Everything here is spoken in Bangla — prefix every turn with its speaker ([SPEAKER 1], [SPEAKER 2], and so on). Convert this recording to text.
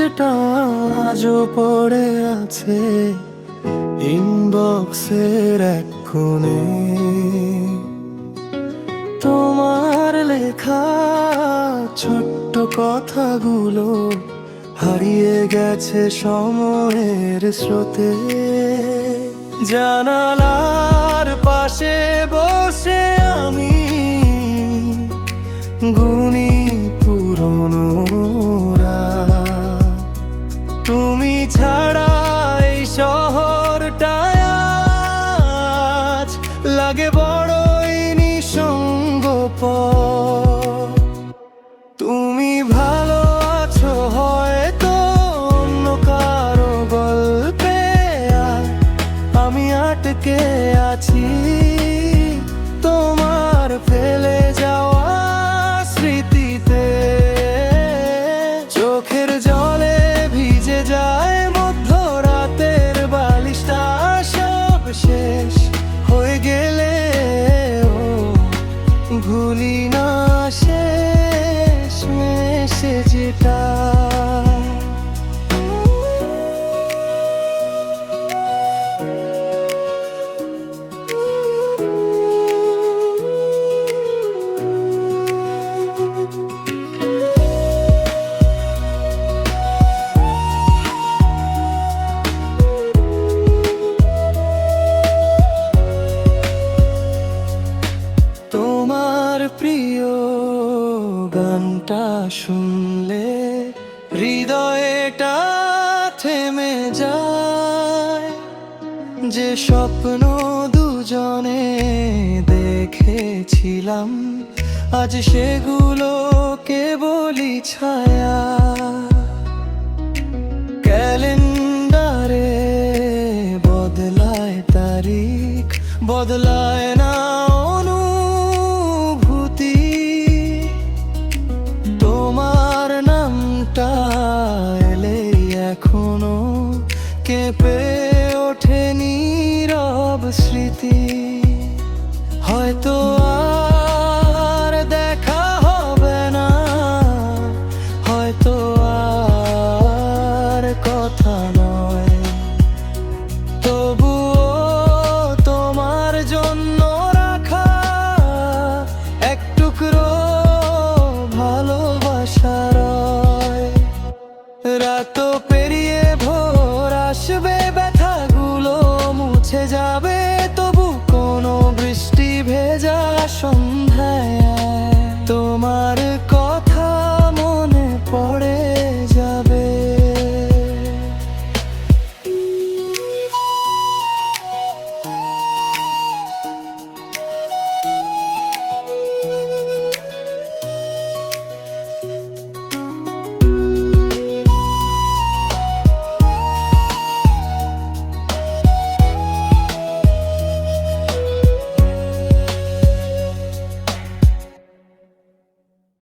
[SPEAKER 1] সেটা আজও পড়ে আছে ইনবক্সের এক কোণে। তোমার লেখা ছোট্ট কথাগুলো হারিয়ে গেছে সময়ের স্রোতে। জানালার পাশে বসে আমি গুনি পুরনো রাত। তুমি ছাড়া এই শহরটায় আজ লাগে বড়ই নিঃসঙ্গ পথ। তুমি ভালো আছো হয়তো অন্য কারো গল্পে, আর আমি আটকে আছি তোমার ফেলে যাওয়া স্মৃতিতে। চোখের জলে ভিজে যায় মধ্যরাতের বালিশটা, সব শেষ হয়ে গেলে ভুলি না শেষ মেসেজটা। তোমার প্রিয় গানটা শুনলে হৃদয়টা থেমে যায়। যে স্বপ্ন দুজনে দেখেছিলাম আজ সেগুলো কেবলই ছায়া। ক্যালেন্ডারে বদলায় তারিখ, বদলায় না অনুভূতি। তোমার নামটা এলেই এখনো কেঁপে ওঠে নীরব স্মৃতি। হয়তো আর দেখা হবে না, হয়তো আর কথা নয়, তবুও তোমার জন্য রাখা এক টুকরো ভালোবাসা রয়। রাত পেরিয়ে ভোর আসবে, ব্যথাগুলো মুছে যাবে,